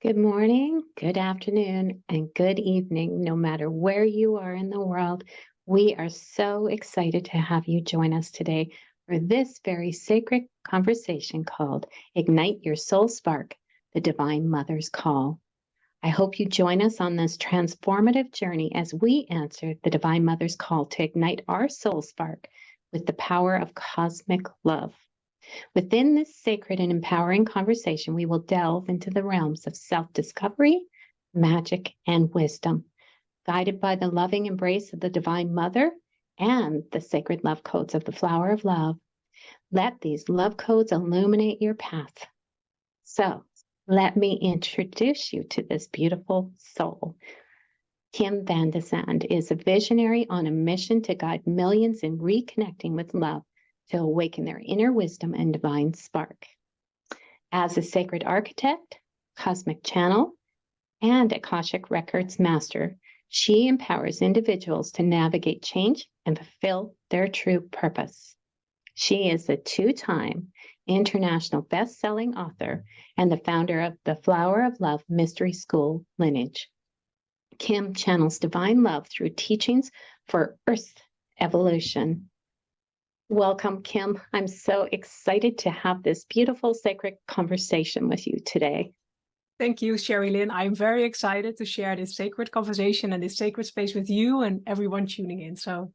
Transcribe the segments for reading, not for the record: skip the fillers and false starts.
Good morning, good afternoon, and good evening, no matter where you are in the world. We are so excited to have you join us today for this very sacred conversation called Ignite Your Soul Spark, the Divine Mother's Call. I hope you join us on this transformative journey as we answer the Divine Mother's call to ignite our soul spark with the power of cosmic love. Within this sacred and empowering conversation, we will delve into the realms of self-discovery, magic, and wisdom, guided by the loving embrace of the Divine Mother and the sacred love codes of the Flower of Love. Let these love codes illuminate your path. So, let me introduce you to this beautiful soul. Kim Van de Sande is a visionary on a mission to guide millions in reconnecting with love to awaken their inner wisdom and divine spark. As a sacred architect, cosmic channel, and Akashic Records master, she empowers individuals to navigate change and fulfill their true purpose. She is a two-time international best-selling author and the founder of the Flower of Love Mystery School lineage. Kim channels divine love through teachings for Earth evolution. Welcome, Kim. I'm so excited to have this beautiful sacred conversation with you today. Thank you, Sherry Lynn. I'm very excited to share this sacred conversation and this sacred space with you and everyone tuning in. So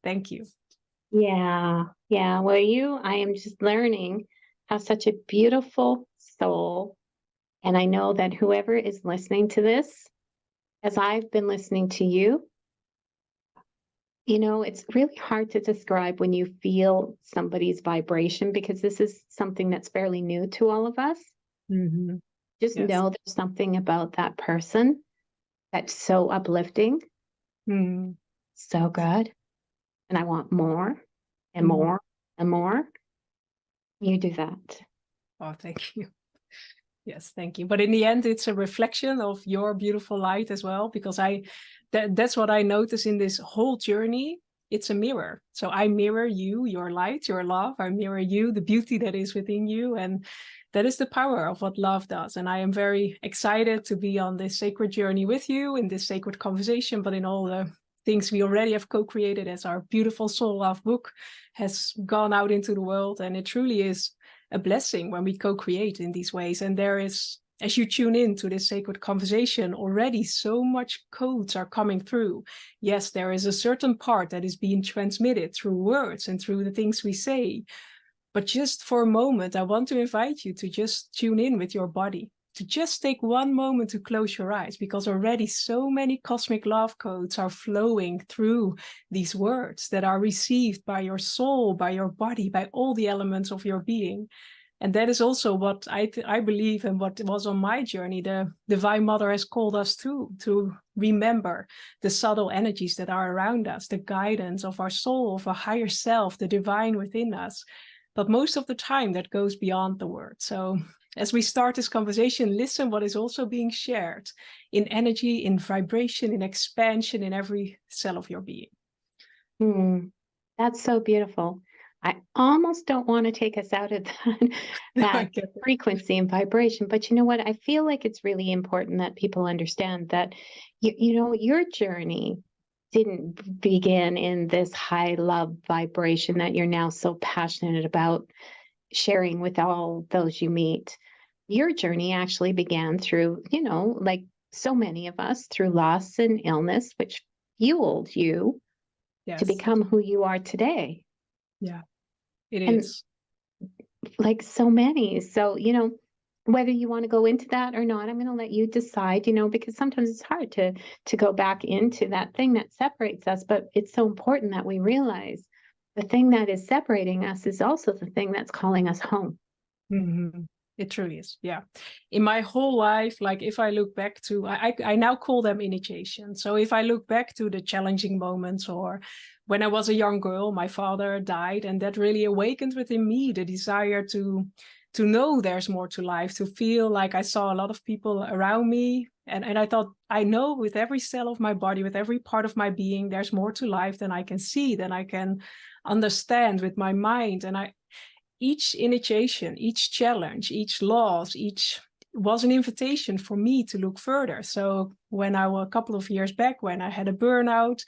thank you. Yeah. Well, I am just learning, have such a beautiful soul. And I know that whoever is listening to this, as I've been listening to you, it's really hard to describe when you feel somebody's vibration because this is something that's fairly new to all of us. Mm-hmm. Just Yes. know there's something about that person that's so uplifting, so good. And I want more and more and more. You do that. Oh, thank you. Yes, thank you. But in the end, it's a reflection of your beautiful light as well, because that's what I notice in this whole journey. It's a mirror. So I mirror you, your light, your love. I mirror you, the beauty that is within you. And that is the power of what love does. And I am very excited to be on this sacred journey with you in this sacred conversation, but in all the things we already have co-created as our beautiful Soul Love book has gone out into the world. And it truly is a blessing when we co-create in these ways. And there is, as you tune in to this sacred conversation, already so much codes are coming through. Yes, there is a certain part that is being transmitted through words and through the things we say. But just for a moment, I want to invite you to just tune in with your body, to just take one moment to close your eyes, because already so many cosmic love codes are flowing through these words that are received by your soul, by your body, by all the elements of your being. And that is also what I believe and what was on my journey. The Divine Mother has called us to remember the subtle energies that are around us, the guidance of our soul, of our higher self, the divine within us. But most of the time that goes beyond the word. So as we start this conversation, listen what is also being shared in energy, in vibration, in expansion, in every cell of your being. That's so beautiful. I almost don't want to take us out of that frequency and vibration, but you know what? I feel like it's really important that people understand that, your journey didn't begin in this high love vibration that you're now so passionate about sharing with all those you meet. Your journey actually began through, like so many of us, through loss and illness, which fueled you to become who you are today. Yeah, it is. Like so many. So, whether you want to go into that or not, I'm going to let you decide, because sometimes it's hard to go back into that thing that separates us. But it's so important that we realize the thing that is separating us is also the thing that's calling us home. Mm-hmm. It truly is. Yeah. In my whole life, like if I look back to, I now call them initiation. So if I look back to the challenging moments, or when I was a young girl, my father died, and that really awakened within me the desire to know there's more to life, to feel like I saw a lot of people around me. And I thought, I know with every cell of my body, with every part of my being, there's more to life than I can see, than I can understand with my mind. And each initiation, each challenge, each loss, each was an invitation for me to look further. So when a couple of years back, when I had a burnout,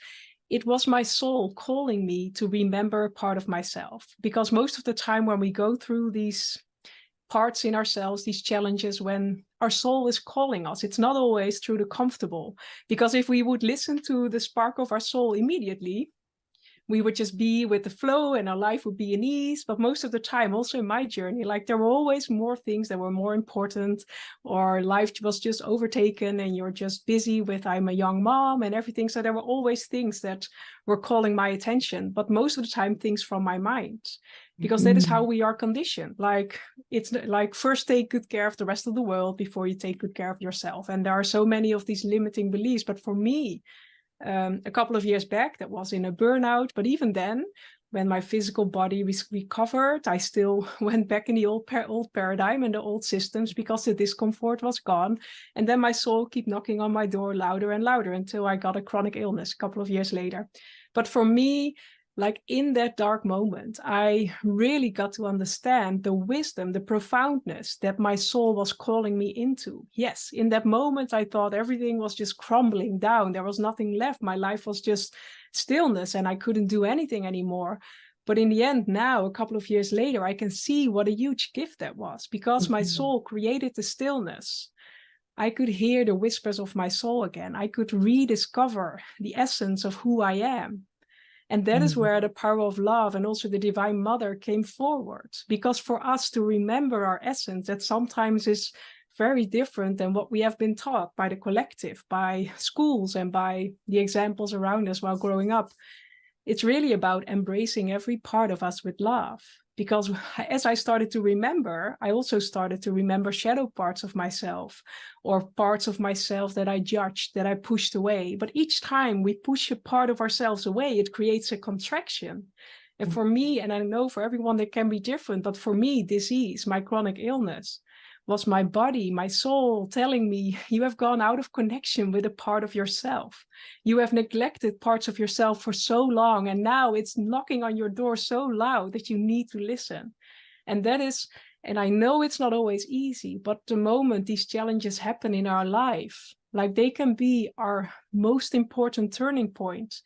it was my soul calling me to remember a part of myself. Because most of the time when we go through these parts in ourselves, these challenges, when our soul is calling us, it's not always through the comfortable. Because if we would listen to the spark of our soul immediately, we would just be with the flow and our life would be in ease. But most of the time, also in my journey, like there were always more things that were more important, or life was just overtaken and you're just busy with I'm a young mom and everything. So there were always things that were calling my attention, but most of the time things from my mind, because that is how we are conditioned. Like it's like first take good care of the rest of the world before you take good care of yourself. And there are so many of these limiting beliefs. But for me, a couple of years back, that was in a burnout. But even then, when my physical body recovered, I still went back in the old paradigm and the old systems, because the discomfort was gone. And then my soul kept knocking on my door louder and louder until I got a chronic illness a couple of years later. But for me, like in that dark moment, I really got to understand the wisdom, the profoundness that my soul was calling me into. Yes, in that moment, I thought everything was just crumbling down. There was nothing left. My life was just stillness and I couldn't do anything anymore. But in the end, now, a couple of years later, I can see what a huge gift that was, because my soul created the stillness. I could hear the whispers of my soul again. I could rediscover the essence of who I am. And that is where the power of love and also the Divine Mother came forward. Because for us to remember our essence, that sometimes is very different than what we have been taught by the collective, by schools, and by the examples around us while growing up. It's really about embracing every part of us with love. Because as I started to remember, I also started to remember shadow parts of myself, or parts of myself that I judged, that I pushed away. But each time we push a part of ourselves away, it creates a contraction. And for me, and I know for everyone that can be different, but for me, disease, my chronic illness, was my body, my soul telling me, you have gone out of connection with a part of yourself. You have neglected parts of yourself for so long, and now it's knocking on your door so loud that you need to listen. And that is, and I know it's not always easy, but the moment these challenges happen in our life, like they can be our most important turning point.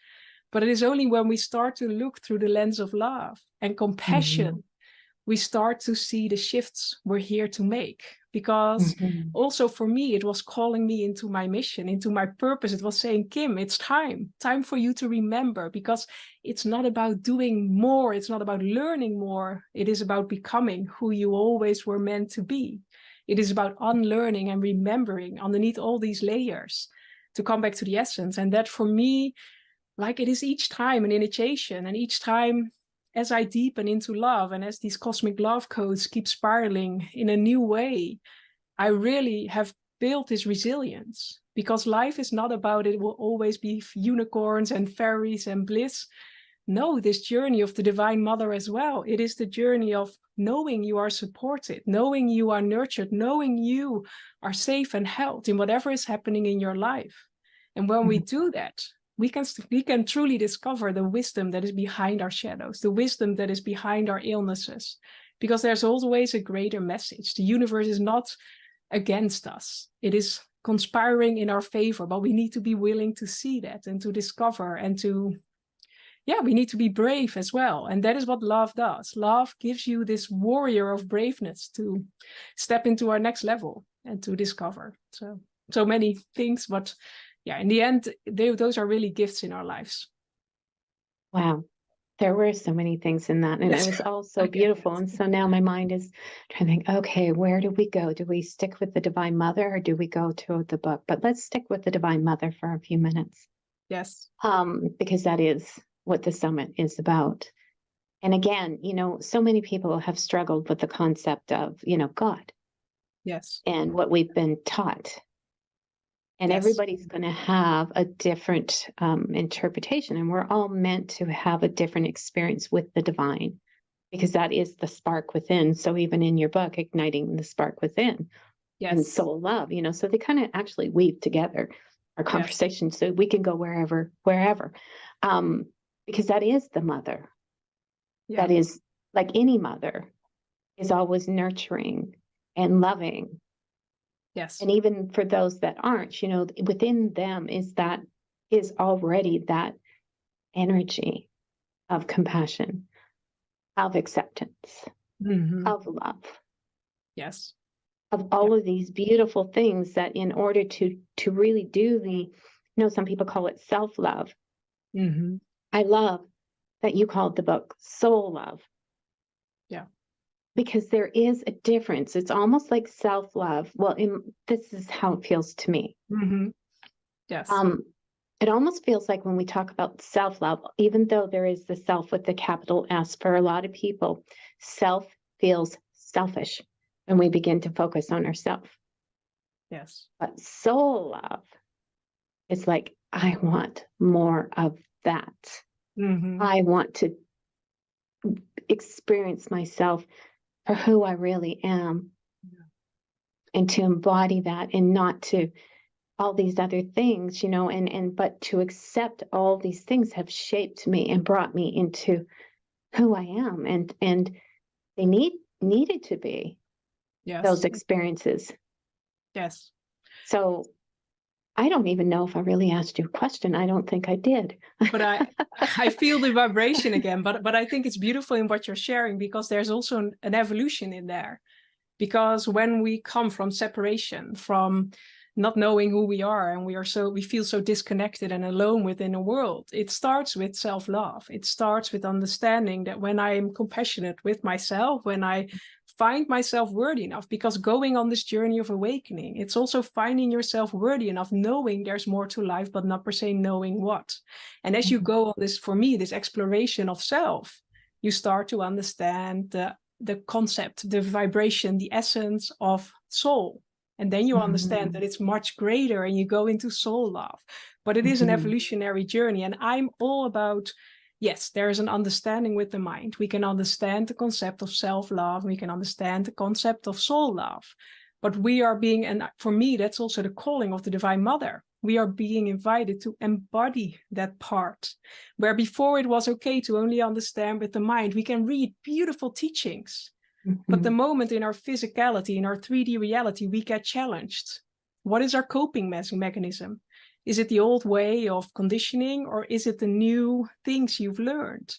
But it is only when we start to look through the lens of love and compassion, we start to see the shifts we're here to make. Because also for me, it was calling me into my mission, into my purpose. It was saying, Kim, it's time for you to remember, because it's not about doing more. It's not about learning more. It is about becoming who you always were meant to be. It is about unlearning and remembering underneath all these layers to come back to the essence. And that for me, like it is each time an initiation, and each time as I deepen into love and as these cosmic love codes keep spiraling in a new way, I really have built this resilience, because life is not about it will always be unicorns and fairies and bliss. No, this journey of the Divine Mother as well. It is the journey of knowing you are supported, knowing you are nurtured, knowing you are safe and held in whatever is happening in your life. And when we do that, we can truly discover the wisdom that is behind our shadows, the wisdom that is behind our illnesses, because there's always a greater message. The universe is not against us. It is conspiring in our favor, but we need to be willing to see that and to discover and to, we need to be brave as well. And that is what love does. Love gives you this warrior of braveness to step into our next level and to discover. So many things, but in the end, those are really gifts in our lives. Wow. There were so many things in that, and it was all so beautiful. And so now my mind is trying to think, okay, where do we go? Do we stick with the Divine Mother, or do we go to the book? But let's stick with the Divine Mother for a few minutes. Yes. Because that is what the summit is about. And again, so many people have struggled with the concept of, God. Yes. And what we've been taught. And everybody's going to have a different interpretation. And we're all meant to have a different experience with the divine, because that is the spark within. So even in your book, Igniting the Spark Within, and Soul Love, so they kind of actually weave together our conversation, so we can go wherever, because that is the mother. That is, like any mother, is always nurturing and loving Yes. And even for those that aren't, within them is already that energy of compassion, of acceptance, Hmm. of love, Yes. of Yeah. all of these beautiful things that in order to really do some people call it self-love. Hmm. I love that you called the book Soul Love, Yeah. because there is a difference. It's almost like self-love. Well, this is how it feels to me. Hmm. Yes. Um, it almost feels like when we talk about self-love, even though there is the self with the capital S, for a lot of people, self feels selfish when we begin to focus on ourselves. Yes. But soul love is like, I want more of that. Hmm. I want to experience myself for who I really am, and to embody that, and not to all these other things, but to accept all these things have shaped me and brought me into who I am. And they needed to be those Yes. experiences. Yes. So I don't even know if I really asked you a question. I don't think I did. But I feel the vibration again. But I think it's beautiful in what you're sharing, because there's also an evolution in there. Because when we come from separation, from not knowing who we are, and we feel so disconnected and alone within a world, it starts with self-love. It starts with understanding that when I am compassionate with myself, when I find myself worthy enough, because going on this journey of awakening, it's also finding yourself worthy enough, knowing there's more to life, but not per se knowing what. And as you go on this, for me, this exploration of self, you start to understand the concept, the vibration, the essence of soul. And then you understand that it's much greater, and you go into soul love. But it is an evolutionary journey. And I'm all about, yes, there is an understanding with the mind. We can understand the concept of self-love. We can understand the concept of soul love. But we are being, and for me, that's also the calling of the Divine Mother. We are being invited to embody that part, where before it was okay to only understand with the mind. We can read beautiful teachings, but the moment in our physicality, in our 3D reality, we get challenged. What is our coping mechanism? Is it the old way of conditioning, or is it the new things you've learned?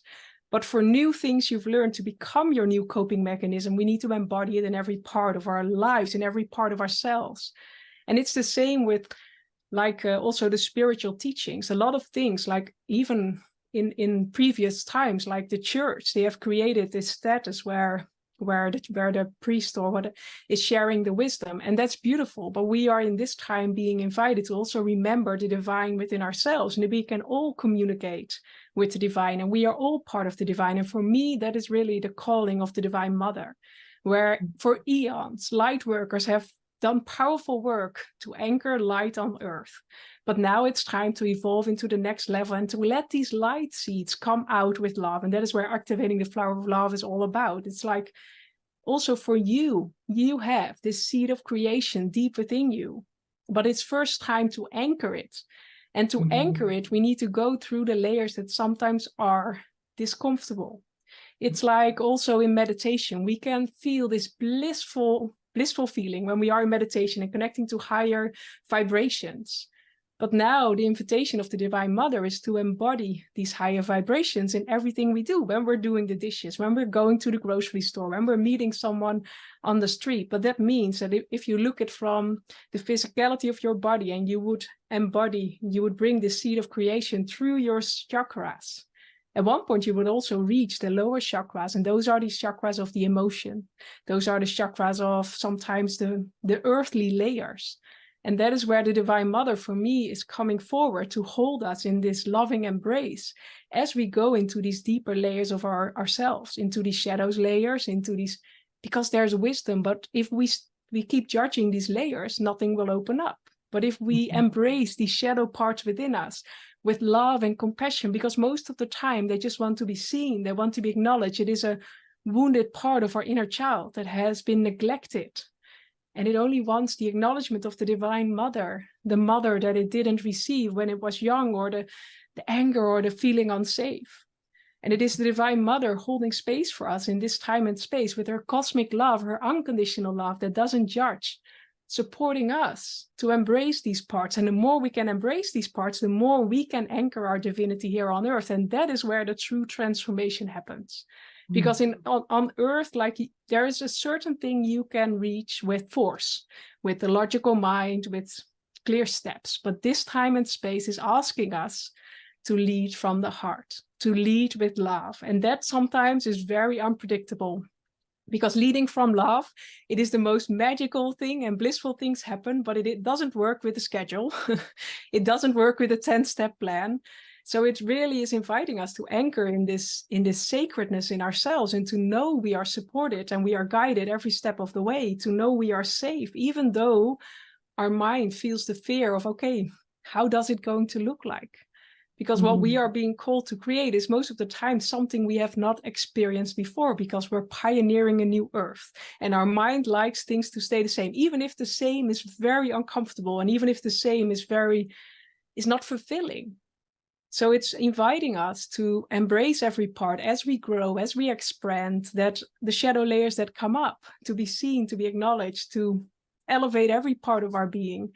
But for new things you've learned to become your new coping mechanism, we need to embody it in every part of our lives, in every part of ourselves. And it's the same with also the spiritual teachings. A lot of things, like even in previous times, like the church, they have created this status where the priest or what is sharing the wisdom, and that's beautiful. But we are in this time being invited to also remember the divine within ourselves, and that we can all communicate with the divine, and we are all part of the divine. And for me, that is really the calling of the Divine Mother, where for eons light workers have done powerful work to anchor light on earth. But now it's time to evolve into the next level and to let these light seeds come out with love. And that is where activating the flower of love is all about. It's like, also for you, you have this seed of creation deep within you, but it's first time to anchor it. And to anchor it, we need to go through the layers that sometimes are discomfortable. It's like also in meditation, we can feel this blissful feeling when we are in meditation and connecting to higher vibrations. But now the invitation of the Divine Mother is to embody these higher vibrations in everything we do, when we're doing the dishes, when we're going to the grocery store, when we're meeting someone on the street. But that means that if you look at from the physicality of your body, and you would bring the seed of creation through your chakras. At one point, you would also reach the lower chakras, and those are the chakras of the emotion. Those are the chakras of sometimes the earthly layers. And that is where the Divine Mother, for me, is coming forward to hold us in this loving embrace as we go into these deeper layers of ourselves, into these shadows layers, into these, because there's wisdom. But if we keep judging these layers, nothing will open up. But if we embrace these shadow parts within us with love and compassion, because most of the time they just want to be seen, they want to be acknowledged. It is a wounded part of our inner child that has been neglected. And it only wants the acknowledgement of the Divine Mother, the mother that it didn't receive when it was young, or the anger or the feeling unsafe. And it is the Divine Mother holding space for us in this time and space with her cosmic love, her unconditional love that doesn't judge, supporting us to embrace these parts. And the more we can embrace these parts, the more we can anchor our divinity here on earth. And that is where the true transformation happens. Because on earth, like, there is a certain thing you can reach with force, with the logical mind, with clear steps. But this time and space is asking us to lead from the heart, to lead with love. And that sometimes is very unpredictable. Because leading from love, it is the most magical thing, and blissful things happen, but it doesn't work with a schedule. It doesn't work with a 10-step plan. So it really is inviting us to anchor in this sacredness in ourselves, and to know we are supported and we are guided every step of the way, to know we are safe, even though our mind feels the fear of, okay, how does it going to look like? Because what we are being called to create is most of the time something we have not experienced before, because we're pioneering a new earth. And our mind likes things to stay the same, even if the same is very uncomfortable, and even if the same is not fulfilling. So it's inviting us to embrace every part as we grow, as we expand, that the shadow layers that come up, to be seen, to be acknowledged, to elevate every part of our being.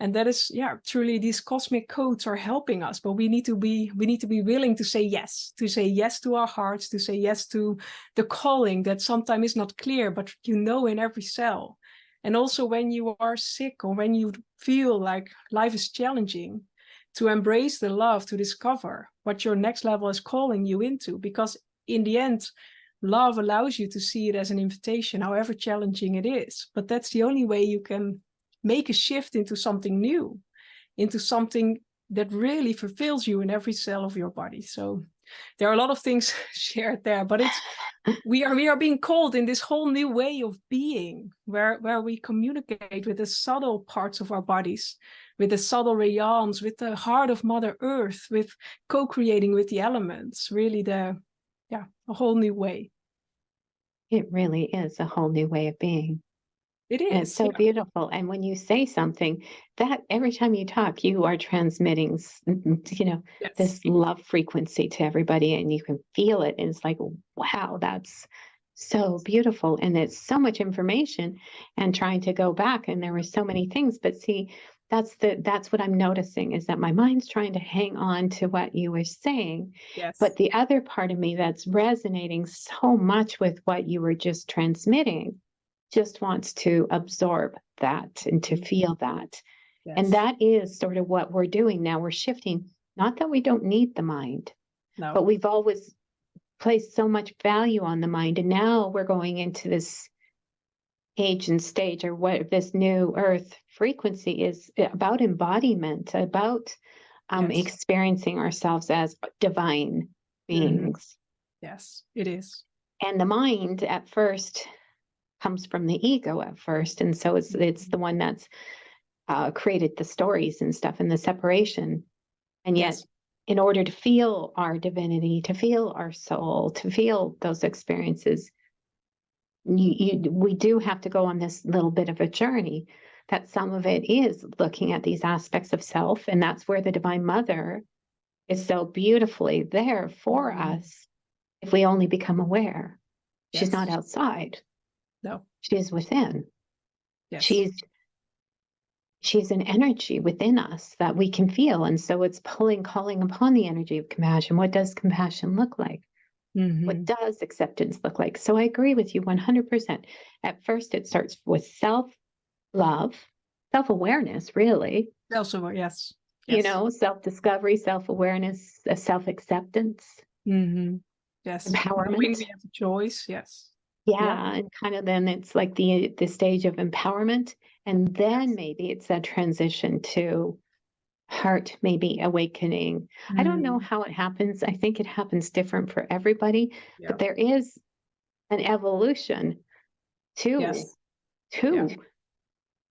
And that is, truly, these cosmic codes are helping us, but we need to be willing to say yes to our hearts, to say yes to the calling that sometimes is not clear, but in every cell. And also when you are sick, or when you feel like life is challenging, to embrace the love, to discover what your next level is calling you into, because in the end, love allows you to see it as an invitation, however challenging it is. But that's the only way you can make a shift into something new, into something that really fulfills you in every cell of your body. So there are a lot of things shared there, but we are being called in this whole new way of being, where we communicate with the subtle parts of our bodies, with the subtle realms, with the heart of Mother Earth, with co-creating with the elements, really a whole new way. It really is a whole new way of being. It And it's is, so beautiful. And when you say something, that every time you talk, you are transmitting, Yes. this love frequency to everybody, and you can feel it. And it's like, wow, that's so beautiful. And it's so much information, and trying to go back, and there were so many things, but see, that's what I'm noticing, is that my mind's trying to hang on to what you were saying. Yes. But the other part of me that's resonating so much with what you were just transmitting just wants to absorb that and to feel that. Yes. And that is sort of what we're doing now. We're shifting, not that we don't need the mind, but we've always placed so much value on the mind. And now we're going into this age and stage, or what this new earth frequency is about, embodiment, about experiencing ourselves as divine beings. Yes, it is. And the mind at first comes from the ego at first. And so it's the one that's created the stories and stuff, and the separation. And yet, in order to feel our divinity, to feel our soul, to feel those experiences, we do have to go on this little bit of a journey. That some of it is looking at these aspects of self, and that's where the Divine Mother is so beautifully there for us, if we only become aware. She's not outside. No. She is within. Yes. She's an energy within us that we can feel. And so it's calling upon the energy of compassion. What does compassion look like? What does acceptance look like? So I agree with you 100%. At first, it starts with self-love, self-awareness, really. Yes. Self-discovery, self-awareness, self-acceptance. Yes. Empowerment. Knowing we have a choice. Yes. Yeah. And kind of then it's like the stage of empowerment. And then maybe it's a transition to heart, maybe awakening. I don't know how it happens. I think it happens different for everybody, but there is an evolution to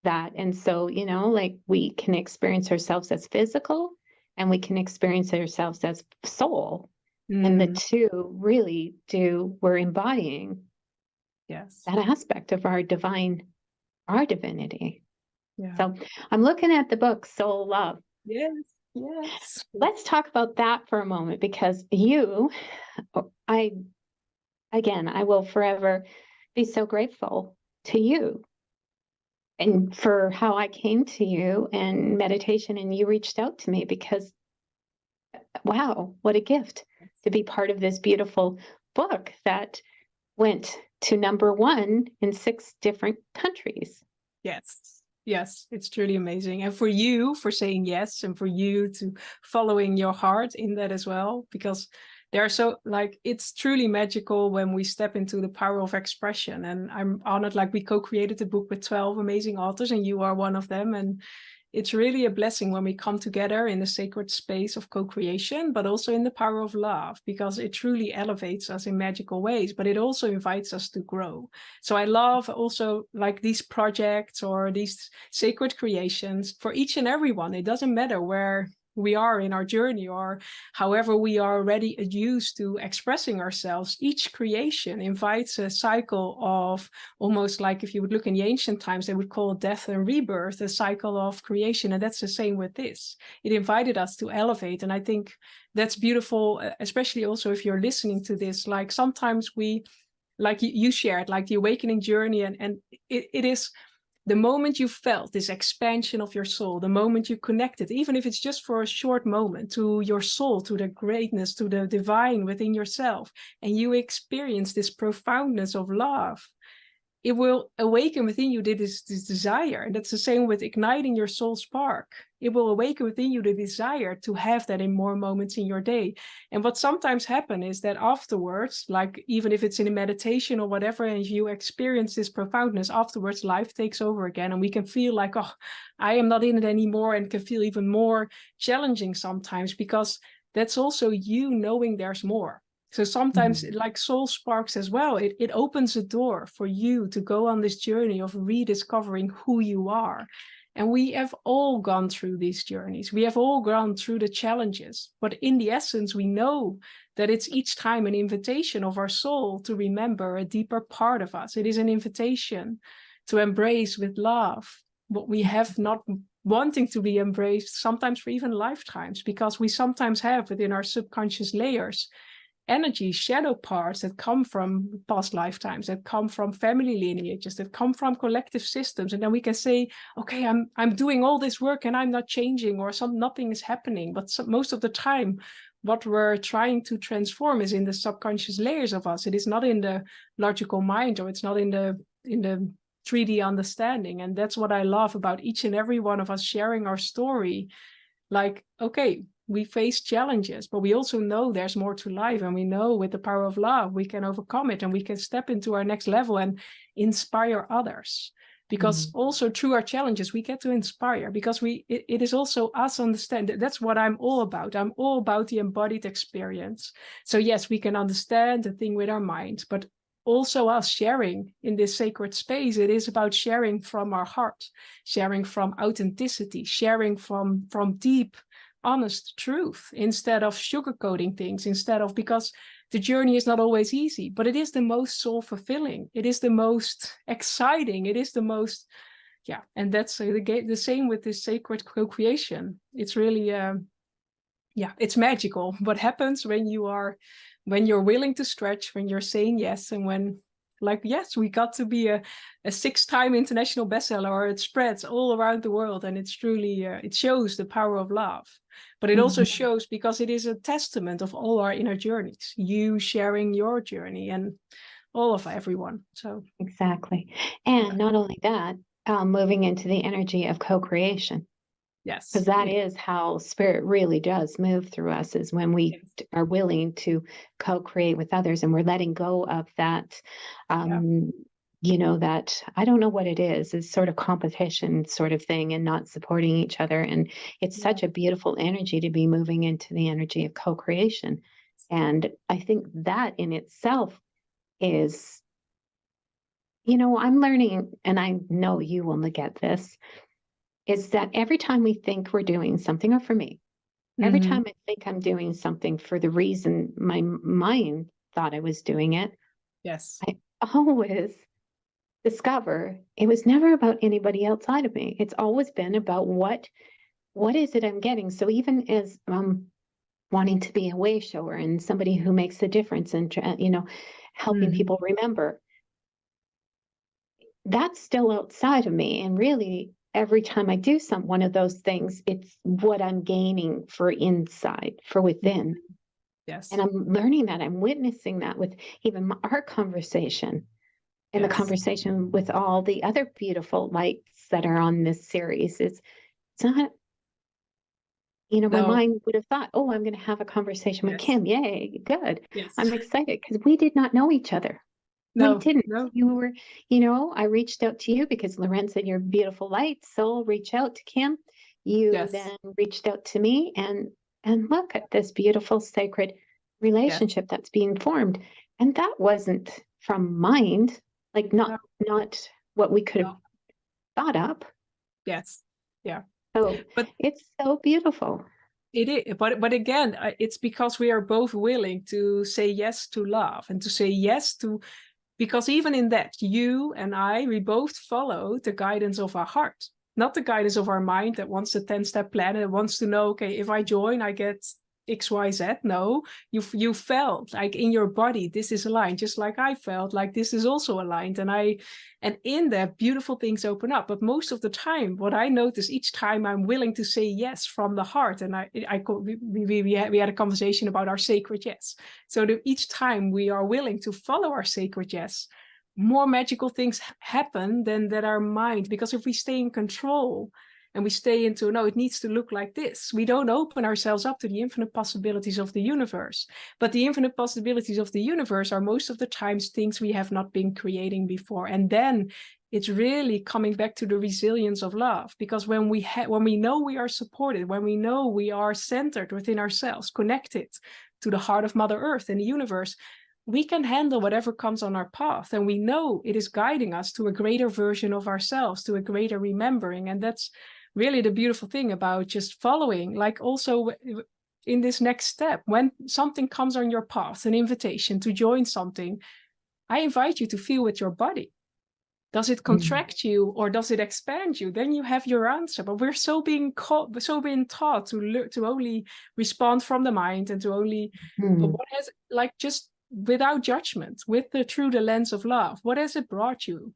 that. And so, like, we can experience ourselves as physical, and we can experience ourselves as soul. And the two really we're embodying that aspect of our divinity. So I'm looking at the book Soul Love. Yes. Let's talk about that for a moment, because I will forever be so grateful to you and for how I came to you and meditation, and you reached out to me because, wow, what a gift to be part of this beautiful book that went to #1 in 6 different countries. Yes. Yes, it's truly amazing. And for you for saying yes, and for you to following your heart in that as well, because there are so like it's truly magical when we step into the power of expression. And I'm honored, like we co-created the book with 12 amazing authors, and you are one of them. And it's really a blessing when we come together in the sacred space of co-creation, but also in the power of love, because it truly elevates us in magical ways, but it also invites us to grow. So I love also like these projects or these sacred creations for each and every one. It doesn't matter where we are in our journey or however we are already used to expressing ourselves. Each creation invites a cycle of, almost like if you would look in the ancient times, they would call it death and rebirth, a cycle of creation. And that's the same with this. It invited us to elevate. And I think that's beautiful, especially also if you're listening to this. Like sometimes we, like you shared, like the awakening journey, and it is the moment you felt this expansion of your soul, the moment you connected, even if it's just for a short moment, to your soul, to the greatness, to the divine within yourself, and you experience this profoundness of love, it will awaken within you this desire. And that's the same with igniting your soul spark. It will awaken within you the desire to have that in more moments in your day. And what sometimes happens is that afterwards, like even if it's in a meditation or whatever, and you experience this profoundness, afterwards life takes over again. And we can feel like, oh, I am not in it anymore, and can feel even more challenging sometimes, because that's also you knowing there's more. So sometimes, like soul sparks as well, it opens a door for you to go on this journey of rediscovering who you are. And we have all gone through these journeys. We have all gone through the challenges. But in the essence, we know that it's each time an invitation of our soul to remember a deeper part of us. It is an invitation to embrace with love what we have not wanting to be embraced, sometimes for even lifetimes, because we sometimes have within our subconscious layers energy, shadow parts that come from past lifetimes, that come from family lineages, that come from collective systems. And then we can say, okay, I'm doing all this work and I'm not changing, or nothing is happening. But most of the time, what we're trying to transform is in the subconscious layers of us. It is not in the logical mind, or it's not in the 3D understanding. And that's what I love about each and every one of us sharing our story. Like, okay, we face challenges, but we also know there's more to life. And we know with the power of love, we can overcome it, and we can step into our next level and inspire others. Because also through our challenges, we get to inspire, because it is also us understand. That's what I'm all about. I'm all about the embodied experience. So yes, we can understand the thing with our mind, but also us sharing in this sacred space, it is about sharing from our heart, sharing from authenticity, sharing from deep, honest truth, instead of sugarcoating things, instead of, because the journey is not always easy, but it is the most soul fulfilling. It is the most exciting. It is the most, yeah. And that's the same with this sacred co-creation. It's really, it's magical. What happens when you're willing to stretch, when you're saying yes, and when, like, yes, we got to be a 6-time international bestseller, or it spreads all around the world. And it's truly, it shows the power of love. But it also shows, because it is a testament of all our inner journeys, you sharing your journey, and all of everyone. So Exactly. And not only that, moving into the energy of co-creation, because yes, that is how spirit really does move through us, is when we are willing to co-create with others, and we're letting go of that, that, I don't know what it is, it's sort of competition sort of thing, and not supporting each other. And it's such a beautiful energy to be moving into the energy of co-creation. And I think that in itself is, I'm learning, and I know you will get this, is that every time we think we're doing something, or for me, every time I think I'm doing something for the reason my mind thought I was doing it, yes, I always discover it was never about anybody outside of me. It's always been about what is it I'm getting. So even as wanting to be a way shower and somebody who makes a difference, and helping people remember, that's still outside of me. And really, every time I do one of those things, it's what I'm gaining for inside, for within. And Yes. I'm learning that, I'm witnessing that with even our conversation and the Yes. conversation with all the other beautiful lights that are on this series. It's not, my No. mind would have thought, oh, I'm going to have a conversation with Yes. Kim. Yay, good. Yes. I'm excited because we did not know each other. We No. didn't. No. You were, I reached out to you because Lorenz said you're beautiful light. So I'll reach out to Kim. You Yes. then reached out to me, and look at this beautiful sacred Yes. relationship that's being formed. And that wasn't from mind, like No. not what we could have No. thought up. Yes. Yeah. So But it's so beautiful. it is, but again, it's because we are both willing to say yes to love and to say yes to, because even in that, you and I, we both follow the guidance of our heart, not the guidance of our mind that wants a 10-step plan and wants to know, okay, if I join, I get XYZ. No, you felt like in your body, this is aligned, just like I felt like this is also aligned. And in that, beautiful things open up. But most of the time, what I notice each time I'm willing to say yes from the heart, and we had a conversation about our sacred yes. So each time we are willing to follow our sacred yes, more magical things happen than that our mind, because if we stay in control and we stay into, no, it needs to look like this, we don't open ourselves up to the infinite possibilities of the universe. But the infinite possibilities of the universe are most of the times things we have not been creating before. And then it's really coming back to the resilience of love, because when we know we are supported, when we know we are centered within ourselves, connected to the heart of Mother Earth and the universe, we can handle whatever comes on our path. And we know it is guiding us to a greater version of ourselves, to a greater remembering. And that's really the beautiful thing about just following. Like also in this next step, when something comes on your path, an invitation to join something, I invite you to feel with your body. Does it contract you or does it expand you? Then you have your answer. But we're so being taught to only respond from the mind and to only, but what has, like, just without judgment, through the lens of love, what has it brought you?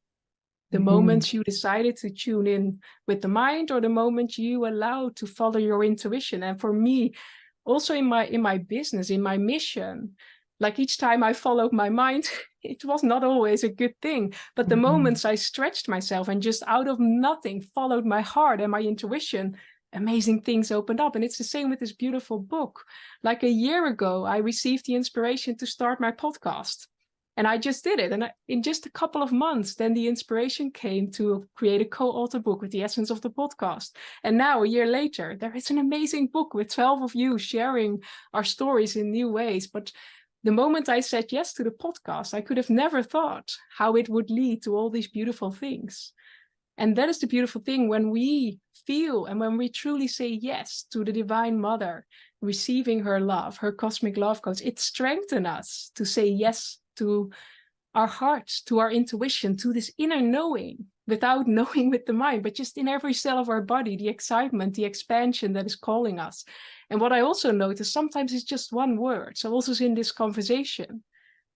The moments you decided to tune in with the mind, or the moment you allowed to follow your intuition? And for me, also in my business, in my mission, like each time I followed my mind, it was not always a good thing. But the moments I stretched myself and just out of nothing followed my heart and my intuition, amazing things opened up. And it's the same with this beautiful book. Like a year ago, I received the inspiration to start my podcast. And I just did it. And in just a couple of months, then the inspiration came to create a co-author book with the essence of the podcast. And now, a year later, there is an amazing book with 12 of you sharing our stories in new ways. But the moment I said yes to the podcast, I could have never thought how it would lead to all these beautiful things. And that is the beautiful thing, when we feel and when we truly say yes to the Divine Mother, receiving her love, her cosmic love codes, it strengthens us to say yes to our hearts, to our intuition, to this inner knowing, without knowing with the mind, but just in every cell of our body, the excitement, the expansion that is calling us. And what I also notice, sometimes it's just one word. So also in this conversation,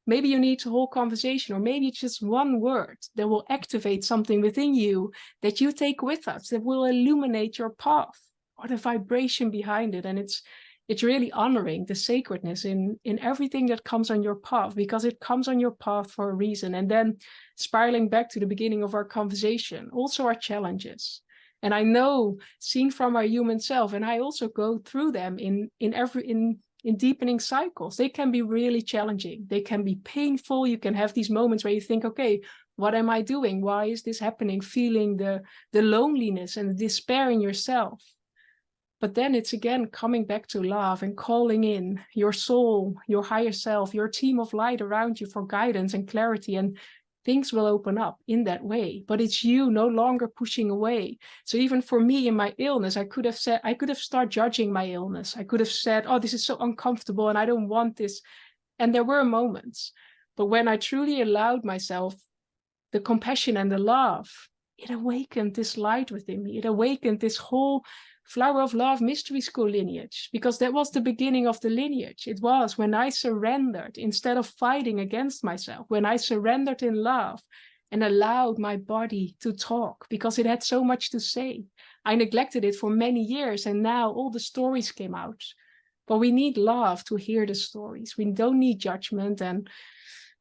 maybe you need a whole conversation, or maybe it's just one word that will activate something within you that you take with us, that will illuminate your path, or the vibration behind it. And it's really honoring the sacredness in everything that comes on your path, because it comes on your path for a reason. And then spiraling back to the beginning of our conversation, also our challenges. And I know, seen from our human self, and I also go through them in deepening cycles, they can be really challenging. They can be painful. You can have these moments where you think, okay, what am I doing? Why is this happening? Feeling the loneliness and the despair in yourself. But then it's again coming back to love and calling in your soul, your higher self, your team of light around you for guidance and clarity, and things will open up in that way. But it's you no longer pushing away. So even for me in my illness, I could have started judging my illness. I could have said, oh, this is so uncomfortable and I don't want this. And there were moments. But when I truly allowed myself the compassion and the love, it awakened this light within me. It awakened this whole Flower of Love Mystery School lineage, because that was the beginning of the lineage. It was when I surrendered instead of fighting against myself, when I surrendered in love and allowed my body to talk because it had so much to say. I neglected it for many years, and now all the stories came out. But we need love to hear the stories. We don't need judgment and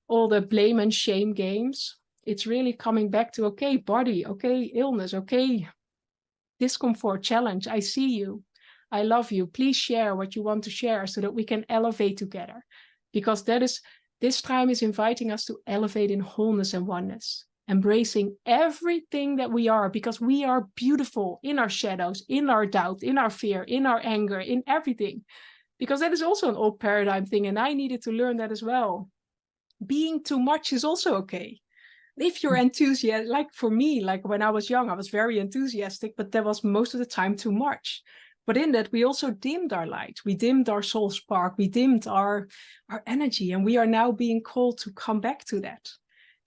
all the blame and shame games. It's really coming back to, okay, body, okay, illness, okay, discomfort, challenge. I see you. I love you. Please share what you want to share so that we can elevate together. Because this time is inviting us to elevate in wholeness and oneness, embracing everything that we are, because we are beautiful in our shadows, in our doubt, in our fear, in our anger, in everything. Because that is also an old paradigm thing, and I needed to learn that as well. Being too much is also okay. If you're enthusiastic, like for me, like when I was young, I was very enthusiastic, but that was most of the time too much. But in that, we also dimmed our light. We dimmed our soul spark. We dimmed our energy. And we are now being called to come back to that,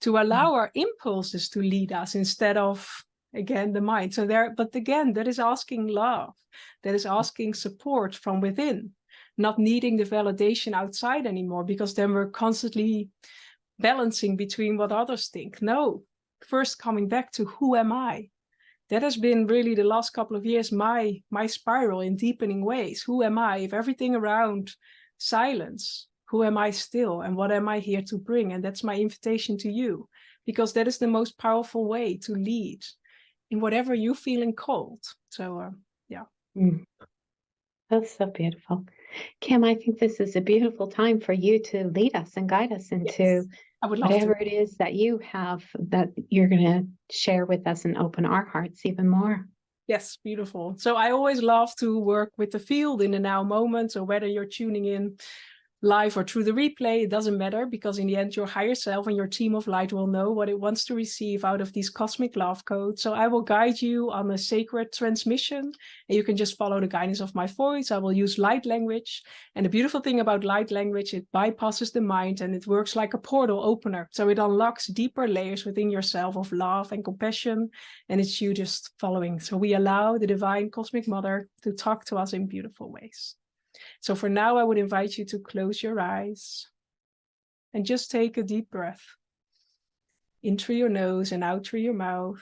to allow our impulses to lead us instead of, again, the mind. But again, that is asking love. That is asking support from within, not needing the validation outside anymore, because then we're constantly balancing between what others think. No, first coming back to who am I? That has been really the last couple of years, my spiral in deepening ways. Who am I? If everything around silence, who am I still? And what am I here to bring? And that's my invitation to you, because that is the most powerful way to lead in whatever you're feeling called. So, yeah. Mm, that's so beautiful. Kim, I think this is a beautiful time for you to lead us and guide us into Yes, I would love whatever to. it is that you have that you're going to share with us and open our hearts even more. Yes, beautiful. So I always love to work with the field in the now moment. So whether you're tuning in live or through the replay, it doesn't matter, because in the end, your higher self and your team of light will know what it wants to receive out of these cosmic love codes. So I will guide you on a sacred transmission, and you can just follow the guidance of my voice. I will use light language. And the beautiful thing about light language, it bypasses the mind and it works like a portal opener. So it unlocks deeper layers within yourself of love and compassion, and it's you just following. So we allow the divine cosmic mother to talk to us in beautiful ways. So for now, I would invite you to close your eyes and just take a deep breath in through your nose and out through your mouth.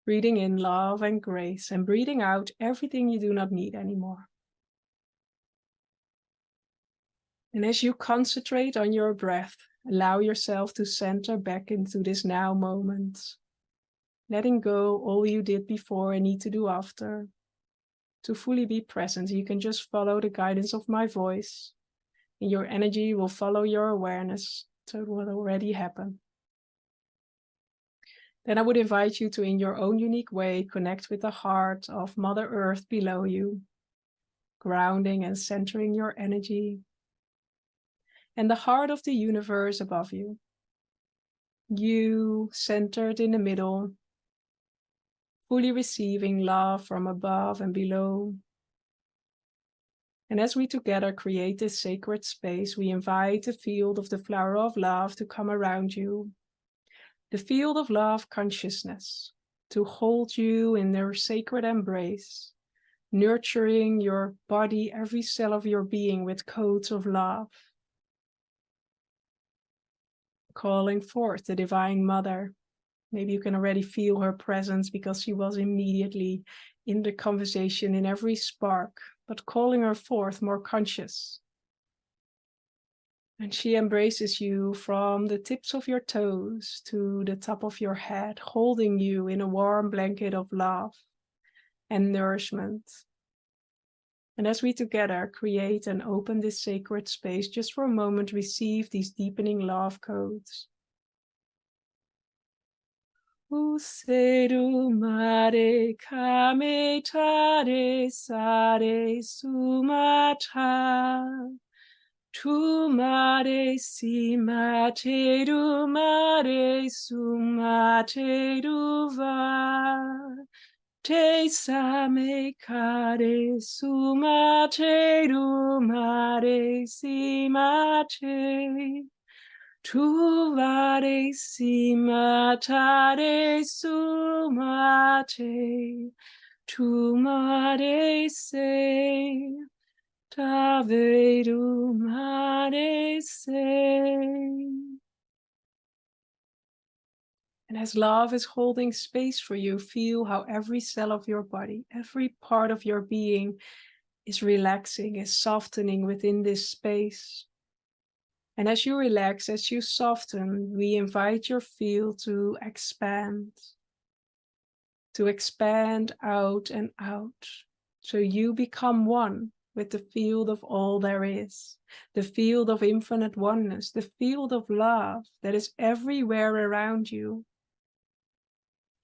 Breathing in love and grace, and breathing out everything you do not need anymore. And as you concentrate on your breath, allow yourself to center back into this now moment, letting go all you did before and need to do after. To fully be present, you can just follow the guidance of my voice, and your energy will follow your awareness, so it will already happen. Then I would invite you to, in your own unique way, connect with the heart of Mother Earth below you, grounding and centering your energy, and the heart of the universe above you. You centered in the middle, fully receiving love from above and below. And as we together create this sacred space, we invite the field of the flower of love to come around you. The field of love consciousness, to hold you in their sacred embrace, nurturing your body, every cell of your being with codes of love. Calling forth the Divine Mother. Maybe you can already feel her presence because she was immediately in the conversation in every spark, but calling her forth more conscious. And she embraces you from the tips of your toes to the top of your head, holding you in a warm blanket of love and nourishment. And as we together create and open this sacred space, just for a moment, receive these deepening love codes. Useru mare kame tare sare sumata. Tu mare si mate du mare sumate du va. Te same kare sumate du mare si mate. Tu vare si matare sumate. Tu mare se. Taveru Mare Se. And as love is holding space for you, feel how every cell of your body, every part of your being is relaxing, is softening within this space. And as you relax, as you soften, we invite your field to expand out and out. So you become one with the field of all there is, the field of infinite oneness, the field of love that is everywhere around you.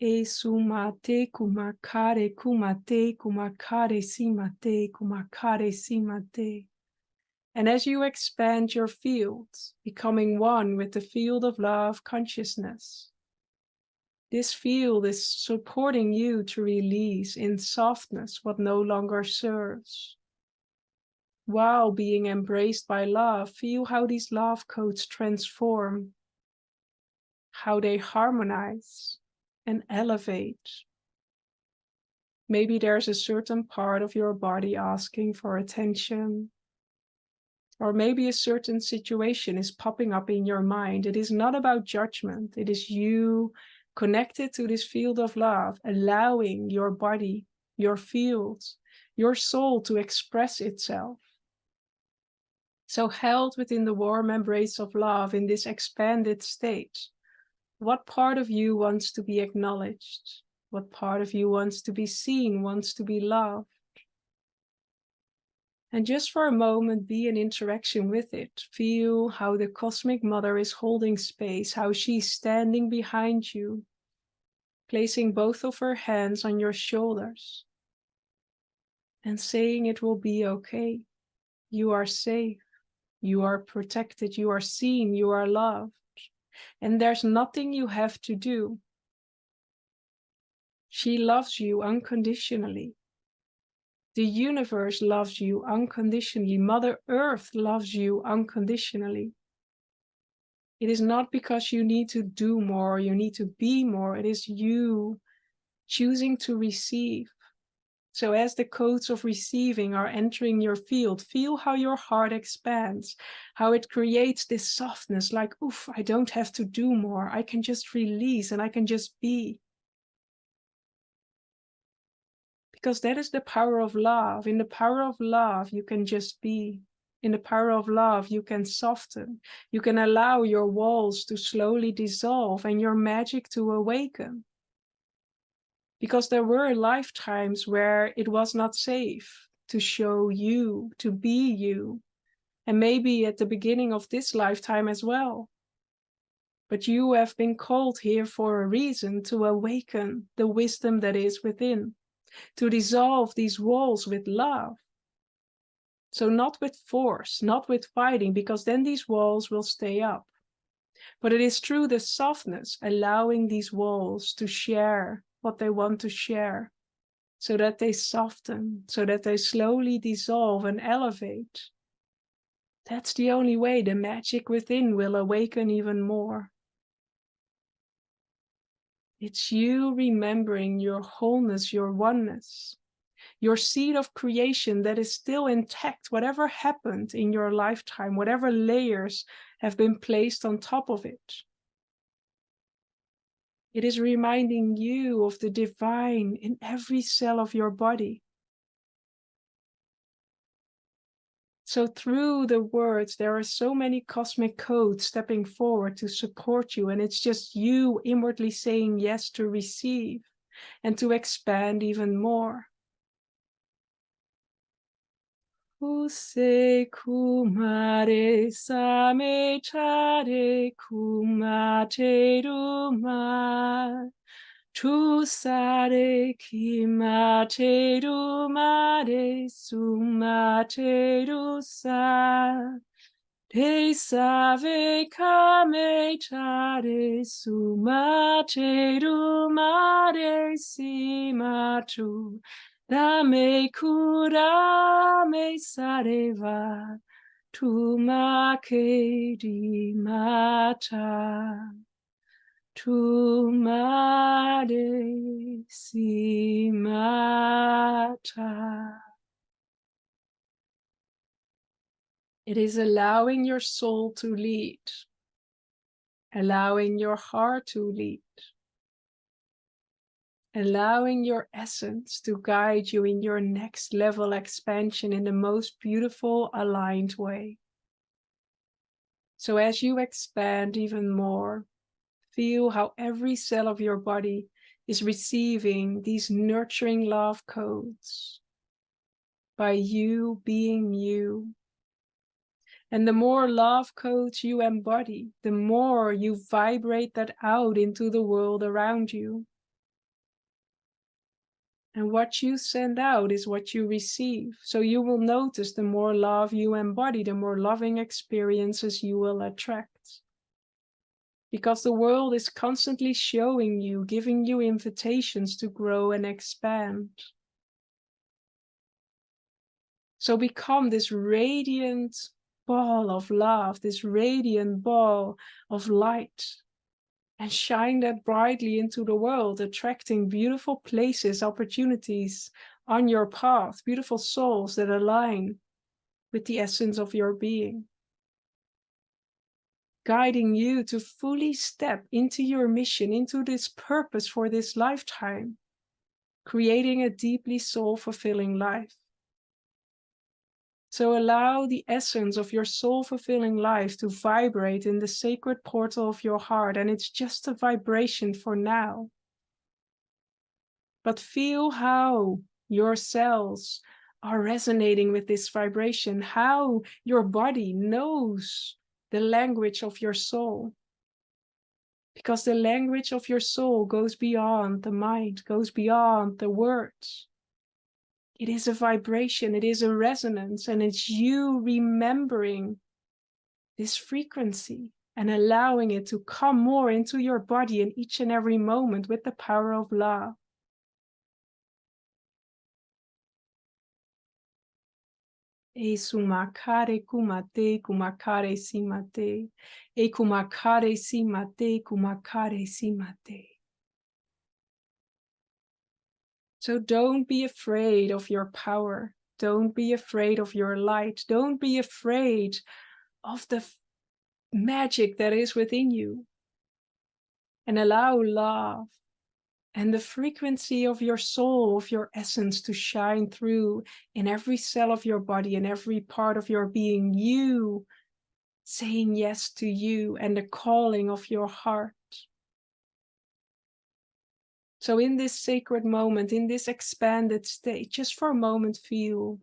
E sumate kumakare kumate kumakare simate kumakare simate. And as you expand your field, becoming one with the field of love consciousness, this field is supporting you to release in softness what no longer serves. While being embraced by love, feel how these love codes transform, how they harmonize and elevate. Maybe there's a certain part of your body asking for attention, or maybe a certain situation is popping up in your mind. It is not about judgment. It is you connected to this field of love, allowing your body, your field, your soul to express itself. So held within the warm embrace of love in this expanded state, what part of you wants to be acknowledged? What part of you wants to be seen, wants to be loved? And just for a moment, be in interaction with it. Feel how the Cosmic Mother is holding space, how she's standing behind you, placing both of her hands on your shoulders and saying it will be okay. You are safe. You are protected. You are seen. You are loved. And there's nothing you have to do. She loves you unconditionally. The universe loves you unconditionally. Mother Earth loves you unconditionally. It is not because you need to do more, you need to be more. It is you choosing to receive. So as the codes of receiving are entering your field, feel how your heart expands, how it creates this softness, like, oof, I don't have to do more. I can just release and I can just be. Because that is the power of love. In the power of love, you can just be. In the power of love, you can soften. You can allow your walls to slowly dissolve and your magic to awaken. Because there were lifetimes where it was not safe to show you, to be you. And maybe at the beginning of this lifetime as well. But you have been called here for a reason, to awaken the wisdom that is within. To dissolve these walls with love. So not with force, not with fighting, because then these walls will stay up. But it is through the softness, allowing these walls to share what they want to share, so that they soften, so that they slowly dissolve and elevate. That's the only way the magic within will awaken even more. It's you remembering your wholeness, your oneness, your seed of creation that is still intact, whatever happened in your lifetime, whatever layers have been placed on top of it. It is reminding you of the divine in every cell of your body. So through the words, there are so many cosmic codes stepping forward to support you, and it's just you inwardly saying yes to receive and to expand even more. Use kumare same chare kumate ruma. Tu sare kimate rumare sumate rusa. Te save kame chare sumate rumare simatu. Dame cura me sareva, tu ma che di mata, tu mare si mata. It is allowing your soul to lead, allowing your heart to lead, allowing your essence to guide you in your next level expansion in the most beautiful, aligned way. So as you expand even more, feel how every cell of your body is receiving these nurturing love codes by you being you. And the more love codes you embody, the more you vibrate that out into the world around you. And what you send out is what you receive. So you will notice the more love you embody, the more loving experiences you will attract. Because the world is constantly showing you, giving you invitations to grow and expand. So become this radiant ball of love, this radiant ball of light, and shine that brightly into the world, attracting beautiful places, opportunities on your path, beautiful souls that align with the essence of your being, guiding you to fully step into your mission, into this purpose for this lifetime, creating a deeply soul-fulfilling life. So allow the essence of your soul-fulfilling life to vibrate in the sacred portal of your heart, and it's just a vibration for now. But feel how your cells are resonating with this vibration, how your body knows the language of your soul. Because the language of your soul goes beyond the mind, goes beyond the words. It is a vibration, it is a resonance, and it's you remembering this frequency and allowing it to come more into your body in each and every moment with the power of love. E sumakare kumate, kumakare simate. E kumakare simate, kumakare simate. So don't be afraid of your power. Don't be afraid of your light. Don't be afraid of the magic that is within you. And allow love and the frequency of your soul, of your essence, to shine through in every cell of your body, in every part of your being. You saying yes to you and the calling of your heart. So in this sacred moment, in this expanded state, just for a moment, feel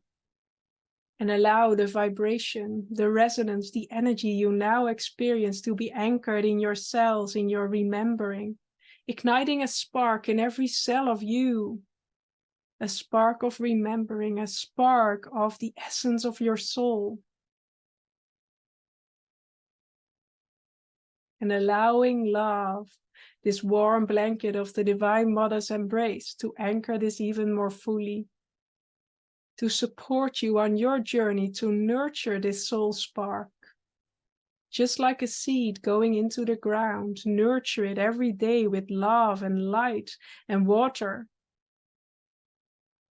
and allow the vibration, the resonance, the energy you now experience to be anchored in your cells, in your remembering, igniting a spark in every cell of you, a spark of remembering, a spark of the essence of your soul. And allowing love, this warm blanket of the Divine Mother's embrace, to anchor this even more fully, to support you on your journey to nurture this soul spark. Just like a seed going into the ground, nurture it every day with love and light and water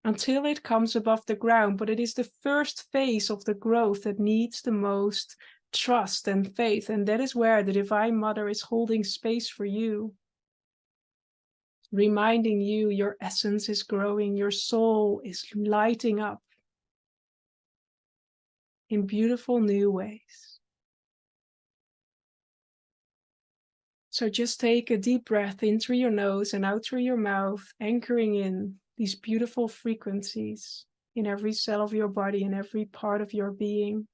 until it comes above the ground. But it is the first phase of the growth that needs the most trust and faith, and that is where the Divine Mother is holding space for you, reminding you your essence is growing, your soul is lighting up in beautiful new ways. So just take a deep breath in through your nose and out through your mouth, anchoring in these beautiful frequencies in every cell of your body, in every part of your being.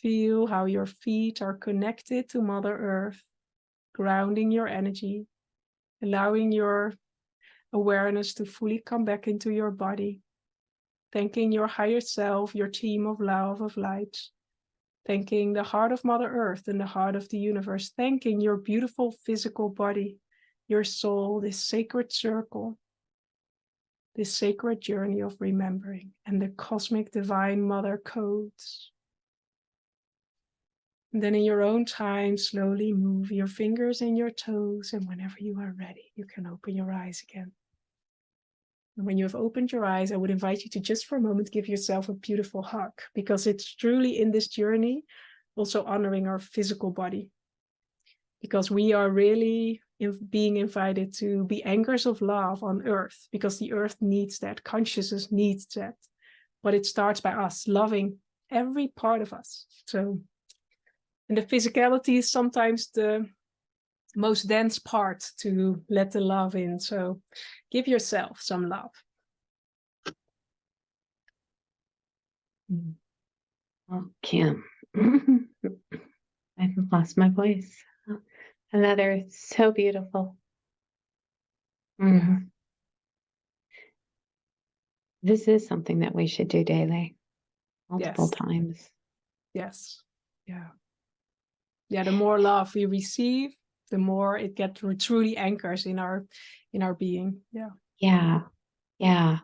Feel how your feet are connected to Mother Earth, grounding your energy, allowing your awareness to fully come back into your body, thanking your higher self, your team of love, of light, thanking the heart of Mother Earth and the heart of the universe, thanking your beautiful physical body, your soul, this sacred circle, this sacred journey of remembering, and the cosmic Divine Mother codes. And then in your own time, slowly move your fingers and your toes, and whenever you are ready, you can open your eyes again. And when you have opened your eyes, I would invite you to just for a moment give yourself a beautiful hug, because it's truly in this journey also honoring our physical body, because we are really being invited to be anchors of love on earth, because the earth needs that, consciousness needs that. But it starts by us loving every part of us. So, and the physicality is sometimes the most dense part to let the love in. So give yourself some love. Oh, Kim, I've lost my voice. Another so beautiful. Yeah. This is something that we should do daily, multiple Yes. times. Yes. Yeah. Yeah. The more love we receive, the more it gets truly anchors in our being. Yeah. Yeah. Yeah.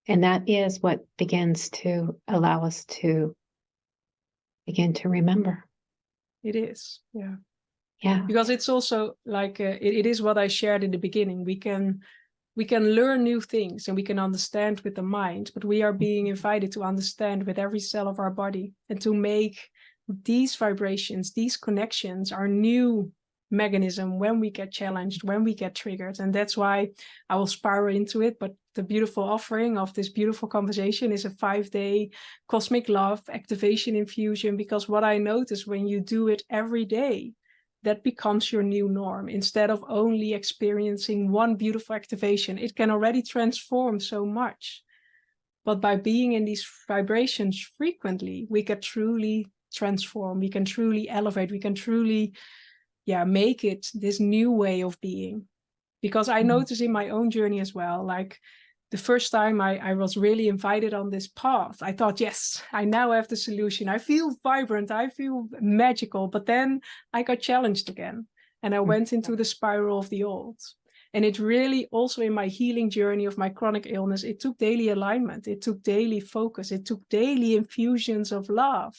And that is what begins to allow us to begin to remember. It is. Yeah. Yeah. Because it's also like it is what I shared in the beginning. We can learn new things and we can understand with the mind, but we are being invited to understand with every cell of our body, and to make these vibrations, these connections, our new mechanism when we get challenged, when we get triggered. And that's why I will spiral into it. But the beautiful offering of this beautiful conversation is a 5-day cosmic love activation infusion, because what I notice when you do it every day, that becomes your new norm. Instead of only experiencing one beautiful activation, it can already transform so much. But by being in these vibrations frequently, we can truly transform, we can truly elevate, we can truly make it this new way of being. Because I notice in my own journey as well, like the first time I was really invited on this path, I thought, yes, I now have the solution. I feel vibrant, I feel magical. But then I got challenged again, and I went into the spiral of the old. And it really also in my healing journey of my chronic illness, it took daily alignment, it took daily focus, it took daily infusions of love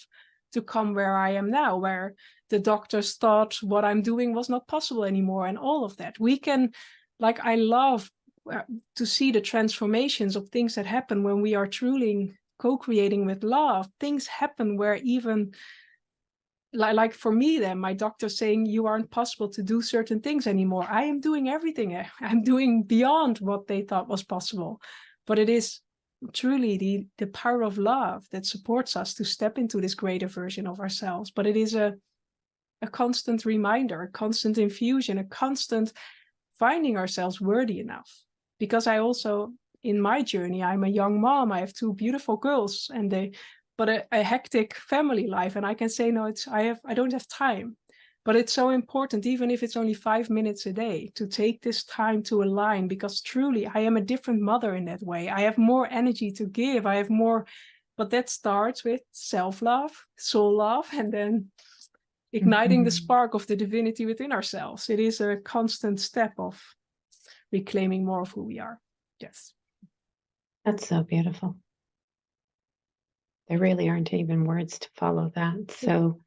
to come where I am now, where the doctors thought what I'm doing was not possible anymore, and all of that. We can, like, I love to see the transformations of things that happen when we are truly co-creating with love. Things happen where even like for me, then my doctor saying you aren't possible to do certain things anymore. I am doing everything. I'm doing beyond what they thought was possible. But it is truly the power of love that supports us to step into this greater version of ourselves. But it is a constant reminder, a constant infusion, a constant finding ourselves worthy enough. Because I also, in my journey, I'm a young mom. I have 2 beautiful girls, and a hectic family life. And I can say, no, I don't have time. But it's so important, even if it's only 5 minutes a day, to take this time to align, because truly I am a different mother in that way. I have more energy to give. I have more, but that starts with self-love, soul love, and then igniting the spark of the divinity within ourselves. It is a constant step of reclaiming more of who we are. Yes. That's so beautiful. There really aren't even words to follow that. So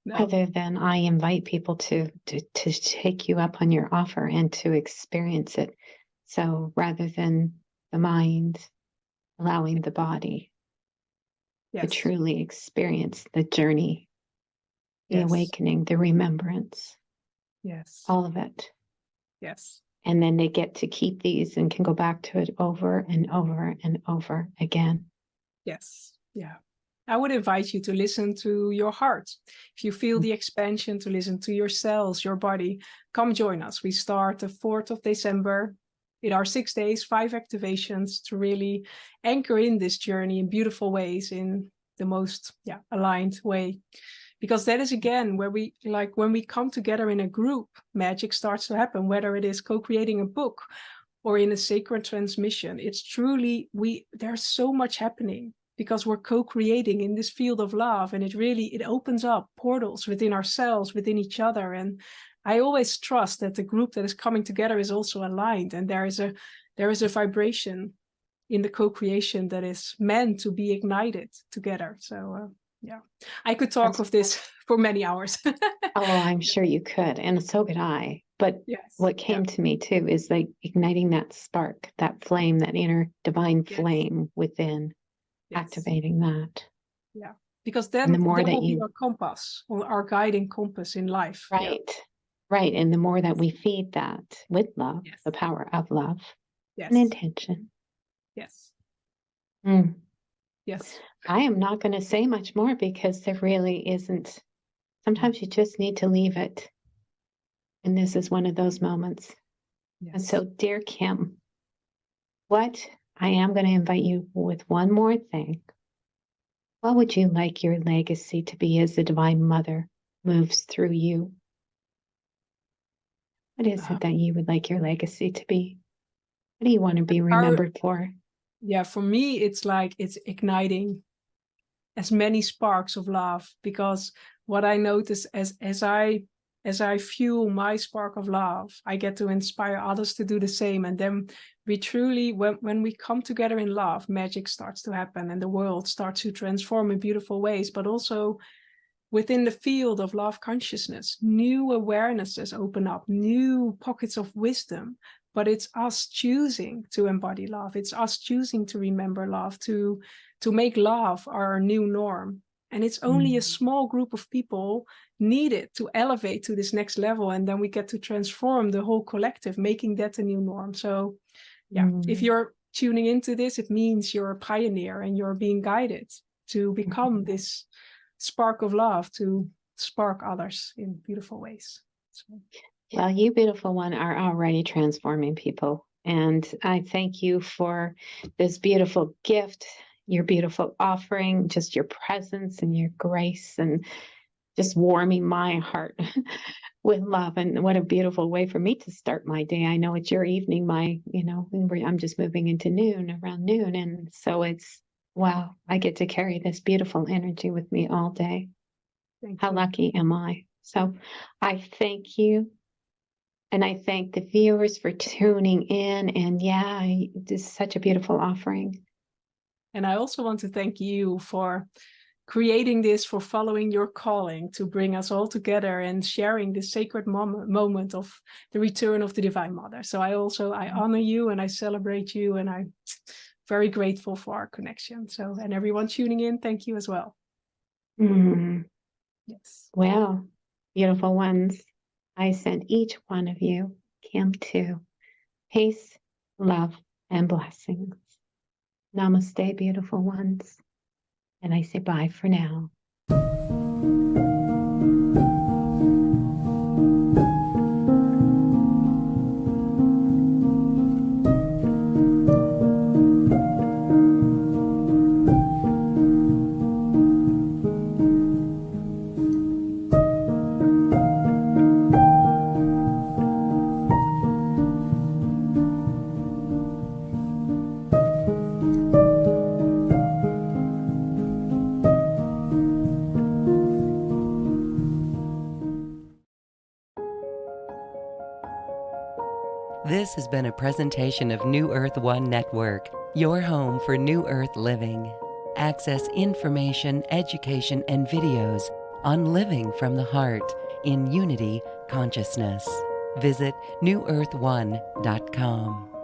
No. other than I invite people to take you up on your offer and to experience it. So rather than the mind allowing the body to Yes. truly experience the journey, the Yes. awakening, the remembrance, Yes. all of it. Yes. And then they get to keep these and can go back to it over and over and over again. Yes. Yeah. I would invite you to listen to your heart. If you feel the expansion, to listen to your cells, your body, come join us. We start the 4th of December. It are 6 days, 5 activations to really anchor in this journey in beautiful ways, in the most aligned way. Because that is again where we, like, when we come together in a group, magic starts to happen, whether it is co-creating a book or in a sacred transmission. It's truly, there's so much happening because we're co-creating in this field of love, and it opens up portals within ourselves, within each other. And I always trust that the group that is coming together is also aligned, and there is a vibration in the co-creation that is meant to be ignited together. So I could talk of this for many hours. Oh, I'm sure you could. And so could I. But Yes. what came to me too is like igniting that spark, that flame, that inner divine Yes. flame within, Yes. activating that. Yeah. Because And the then more that that will be you, our compass or our guiding compass in life. Yeah. right, right. And the more that we feed that with love, Yes. the power of love Yes. and intention. Yes. Mm. Yes. I am not going to say much more because there really isn't. Sometimes you just need to leave it. And this is one of those moments. And Yes. so, dear Kim, what I am going to invite you with one more thing. What would you like your legacy to be as the Divine Mother moves through you? What is it that you would like your legacy to be? What do you want to be remembered for? Yeah, for me, it's like it's igniting as many sparks of love, because what I notice as I fuel my spark of love, I get to inspire others to do the same. And then we truly, when we come together in love, magic starts to happen and the world starts to transform in beautiful ways. But also within the field of love consciousness, new awarenesses open up, new pockets of wisdom. But it's us choosing to embody love. It's us choosing to remember love, to make love our new norm. And it's only a small group of people needed to elevate to this next level. And then we get to transform the whole collective, making that a new norm. So yeah, if you're tuning into this, it means you're a pioneer and you're being guided to become this spark of love, to spark others in beautiful ways. So, Well, you beautiful one are already transforming people. And I thank you for this beautiful gift, your beautiful offering, just your presence and your grace, and just warming my heart with love. And what a beautiful way for me to start my day. I know it's your evening, I'm just moving into noon, around noon. And so it's, wow, I get to carry this beautiful energy with me all day. How lucky am I? So I thank you. And I thank the viewers for tuning in. And yeah, this is such a beautiful offering. and I also want to thank you for creating this, for following your calling to bring us all together and sharing this sacred moment of the return of the Divine Mother. So I honor you and I celebrate you, and I'm very grateful for our connection. So, and everyone tuning in, thank you as well. Mm. Yes. Well, beautiful ones, I send each one of you, Kim, too, peace, love, and blessings. Namaste, beautiful ones. And I say bye for now. This has been a presentation of New Earth One Network, your home for New Earth living. Access information, education, and videos on living from the heart in unity consciousness. Visit newearth1.com.